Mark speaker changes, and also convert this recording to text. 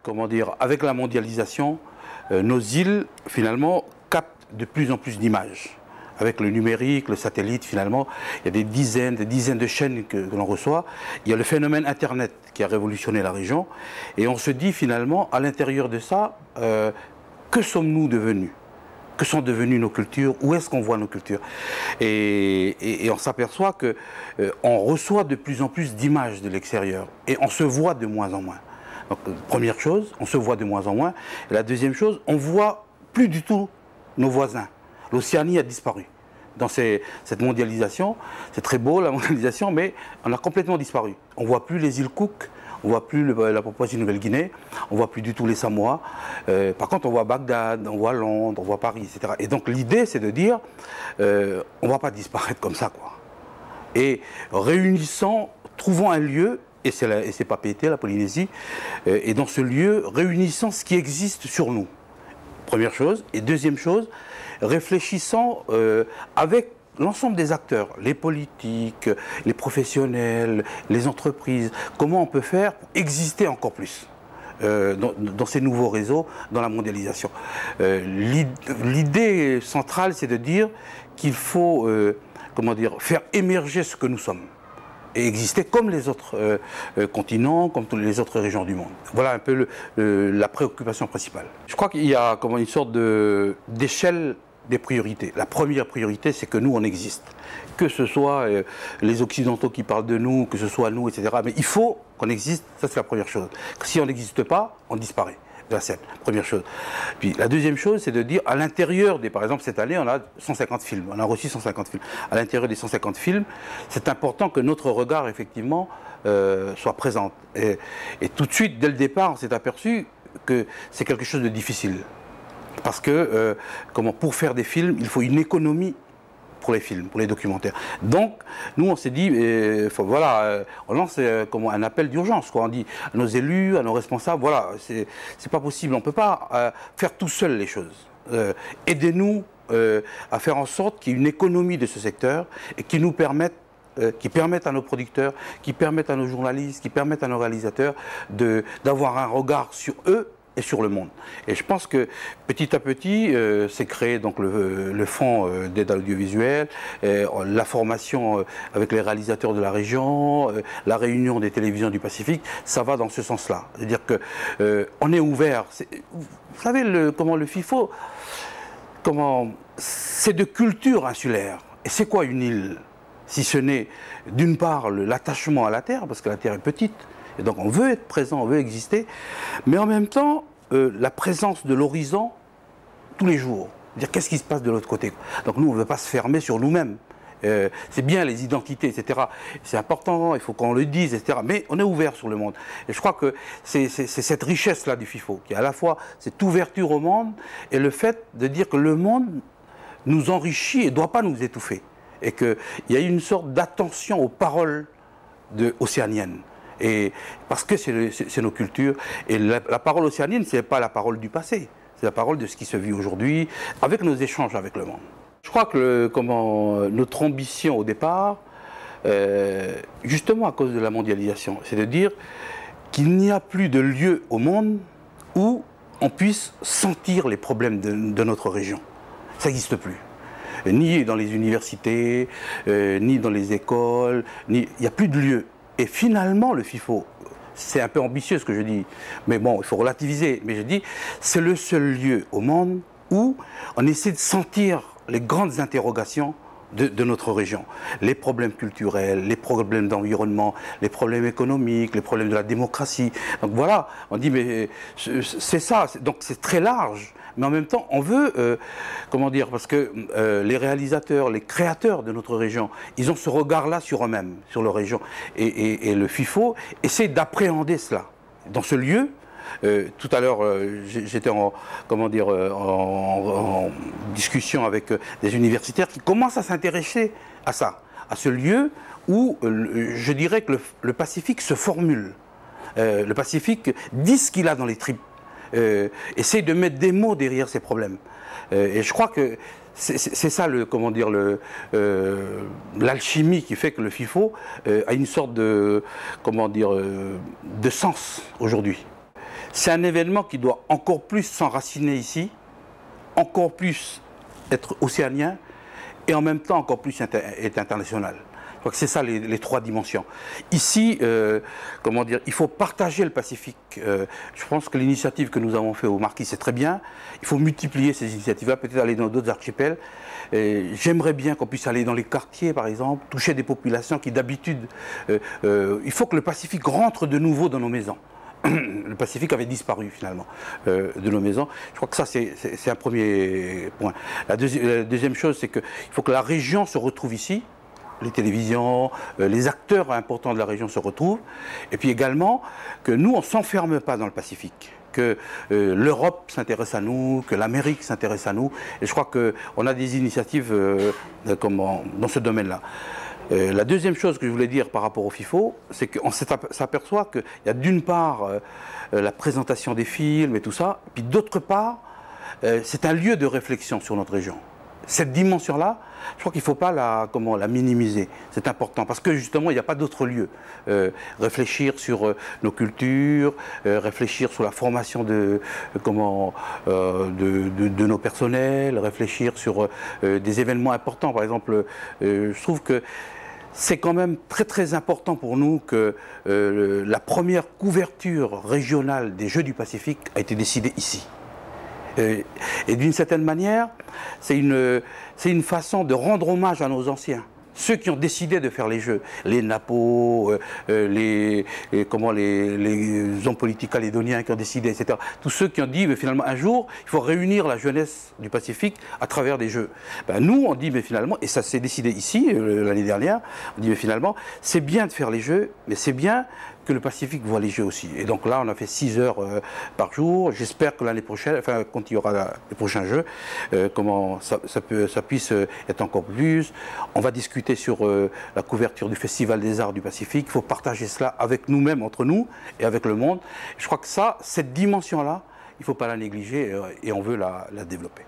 Speaker 1: comment dire, avec la mondialisation, nos îles, finalement, captent de plus en plus d'images. Avec le numérique, le satellite, finalement, il y a des dizaines de chaînes que l'on reçoit. Il y a le phénomène Internet qui a révolutionné la région. Et on se dit, finalement, à l'intérieur de ça, que sommes-nous devenus ? Que sont devenues nos cultures? Où est-ce qu'on voit nos cultures? Et on s'aperçoit qu'on reçoit de plus en plus d'images de l'extérieur. Et on se voit de moins en moins. Donc, première chose, on se voit de moins en moins. Et la deuxième chose, on ne voit plus du tout nos voisins. L'Océanie a disparu. Dans cette mondialisation, c'est très beau la mondialisation, mais on a complètement disparu. On ne voit plus les îles Cook, on ne voit plus la Papouasie-Nouvelle-Guinée, on ne voit plus du tout les Samoa. Par contre, on voit Bagdad, on voit Londres, on voit Paris, etc. Et donc l'idée, c'est de dire, on ne va pas disparaître comme ça, quoi. Et réunissant, trouvant un lieu, et c'est Papeete, la Polynésie, et dans ce lieu, réunissant ce qui existe sur nous. Première chose. Et deuxième chose, réfléchissant avec l'ensemble des acteurs, les politiques, les professionnels, les entreprises, comment on peut faire pour exister encore plus dans ces nouveaux réseaux, dans la mondialisation. L'idée centrale, c'est de dire qu'il faut comment dire, faire émerger ce que nous sommes et exister comme les autres continents, comme toutes les autres régions du monde. Voilà un peu la préoccupation principale. Je crois qu'il y a comme une sorte d'échelle des priorités. La première priorité, c'est que nous, on existe. Que ce soit les Occidentaux qui parlent de nous, que ce soit nous, etc. Mais il faut qu'on existe, ça c'est la première chose. Si on n'existe pas, on disparaît de la scène, première chose. Puis la deuxième chose, c'est de dire, à l'intérieur par exemple cette année, on a 150 films, on a reçu 150 films. À l'intérieur des 150 films, c'est important que notre regard, effectivement, soit présent. Et tout de suite, dès le départ, on s'est aperçu que c'est quelque chose de difficile. Parce que, pour faire des films, il faut une économie pour les films, pour les documentaires. Donc, nous, on s'est dit, voilà, on lance un appel d'urgence. On dit à nos élus, à nos responsables, voilà, c'est pas possible, on ne peut pas faire tout seul les choses. Aidez-nous à faire en sorte qu'il y ait une économie de ce secteur et qui nous permette qui permettent à nos producteurs, qui permettent à nos journalistes, qui permettent à nos réalisateurs d'avoir un regard sur eux et sur le monde. Et je pense que petit à petit, s'est créé donc le fonds d'aide à l'audiovisuel, la formation avec les réalisateurs de la région, la réunion des télévisions du Pacifique, ça va dans ce sens-là. C'est-à-dire qu'on est ouvert. Vous savez, le FIFO, c'est de culture insulaire. Et c'est quoi une île? Si ce n'est, d'une part, l'attachement à la Terre, parce que la Terre est petite, et donc on veut être présent, on veut exister, mais en même temps, la présence de l'horizon tous les jours. C'est-à-dire, qu'est-ce qui se passe de l'autre côté? Donc nous, on ne veut pas se fermer sur nous-mêmes. C'est bien les identités, etc. C'est important, il faut qu'on le dise, etc. Mais on est ouvert sur le monde. Et je crois que c'est cette richesse-là du FIFO, qui est à la fois cette ouverture au monde et le fait de dire que le monde nous enrichit et ne doit pas nous étouffer. Et qu'il y a une sorte d'attention aux paroles océaniennes. Et parce que c'est nos cultures. Et la parole océanienne, ce n'est pas la parole du passé. C'est la parole de ce qui se vit aujourd'hui, avec nos échanges avec le monde. Je crois que notre ambition au départ, justement à cause de la mondialisation, c'est de dire qu'il n'y a plus de lieu au monde où on puisse sentir les problèmes de notre région. Ça n'existe plus. Ni dans les universités, ni dans les écoles, il n'y a plus de lieu. Et finalement, le FIFO, c'est un peu ambitieux ce que je dis, mais bon, il faut relativiser. Mais je dis, c'est le seul lieu au monde où on essaie de sentir les grandes interrogations de notre région. Les problèmes culturels, les problèmes d'environnement, les problèmes économiques, les problèmes de la démocratie. Donc voilà, on dit, mais c'est ça, donc c'est très large. Mais en même temps, on veut, comment dire, parce que les réalisateurs, les créateurs de notre région, ils ont ce regard-là sur eux-mêmes, sur leur région. Et le FIFO essaie d'appréhender cela. Dans ce lieu, tout à l'heure, j'étais en discussion avec des universitaires qui commencent à s'intéresser à ça, à ce lieu où je dirais que le Pacifique se formule. Le Pacifique dit ce qu'il a dans les tripes. Essaye de mettre des mots derrière ces problèmes. Et je crois que c'est ça, l'alchimie qui fait que le FIFO a une sorte de sens aujourd'hui. c'est un événement qui doit encore plus s'enraciner ici, encore plus être océanien et en même temps encore plus être international. Je crois que c'est ça les trois dimensions. Ici, comment dire, il faut partager le Pacifique. Je pense que l'initiative que nous avons faite au Marquis, c'est très bien. Il faut multiplier ces initiatives-là, peut-être aller dans d'autres archipels. J'aimerais bien qu'on puisse aller dans les quartiers, par exemple, toucher des populations qui d'habitude... il faut que le Pacifique rentre de nouveau dans nos maisons. Le Pacifique avait disparu finalement de nos maisons. Je crois que ça c'est un premier point. La deuxième chose, c'est qu'il faut que la région se retrouve ici. Les télévisions, les acteurs importants de la région se retrouvent. Et puis également que nous, on ne s'enferme pas dans le Pacifique. Que l'Europe s'intéresse à nous, que l'Amérique s'intéresse à nous. Et je crois qu'on a des initiatives dans ce domaine-là. La deuxième chose que je voulais dire par rapport au FIFO, c'est qu'on s'aperçoit qu'il y a d'une part la présentation des films et tout ça, et puis d'autre part, c'est un lieu de réflexion sur notre région. Cette dimension-là, je crois qu'il ne faut pas la minimiser. C'est important parce que justement, il n'y a pas d'autre lieu. Réfléchir sur nos cultures, réfléchir sur la formation de nos personnels, réfléchir sur des événements importants. Par exemple, je trouve que c'est quand même très très important pour nous que la première couverture régionale des Jeux du Pacifique a été décidée ici. Et d'une certaine manière, c'est une façon de rendre hommage à nos anciens. Ceux qui ont décidé de faire les Jeux, les Napo, les hommes politiques calédoniens qui ont décidé, etc. Tous ceux qui ont dit, mais finalement, un jour, il faut réunir la jeunesse du Pacifique à travers des Jeux. Ben, nous, on dit, mais finalement, et ça s'est décidé ici, l'année dernière, on dit, mais finalement, c'est bien de faire les Jeux, mais c'est bien que le Pacifique voit les Jeux aussi. Et donc là, on a fait 6 heures par jour. J'espère que l'année prochaine, enfin, quand il y aura les prochains Jeux, ça puisse être encore plus. On va discuter sur la couverture du Festival des Arts du Pacifique. Il faut partager cela avec nous-mêmes, entre nous et avec le monde. Je crois que cette dimension-là, il ne faut pas la négliger et on veut la développer.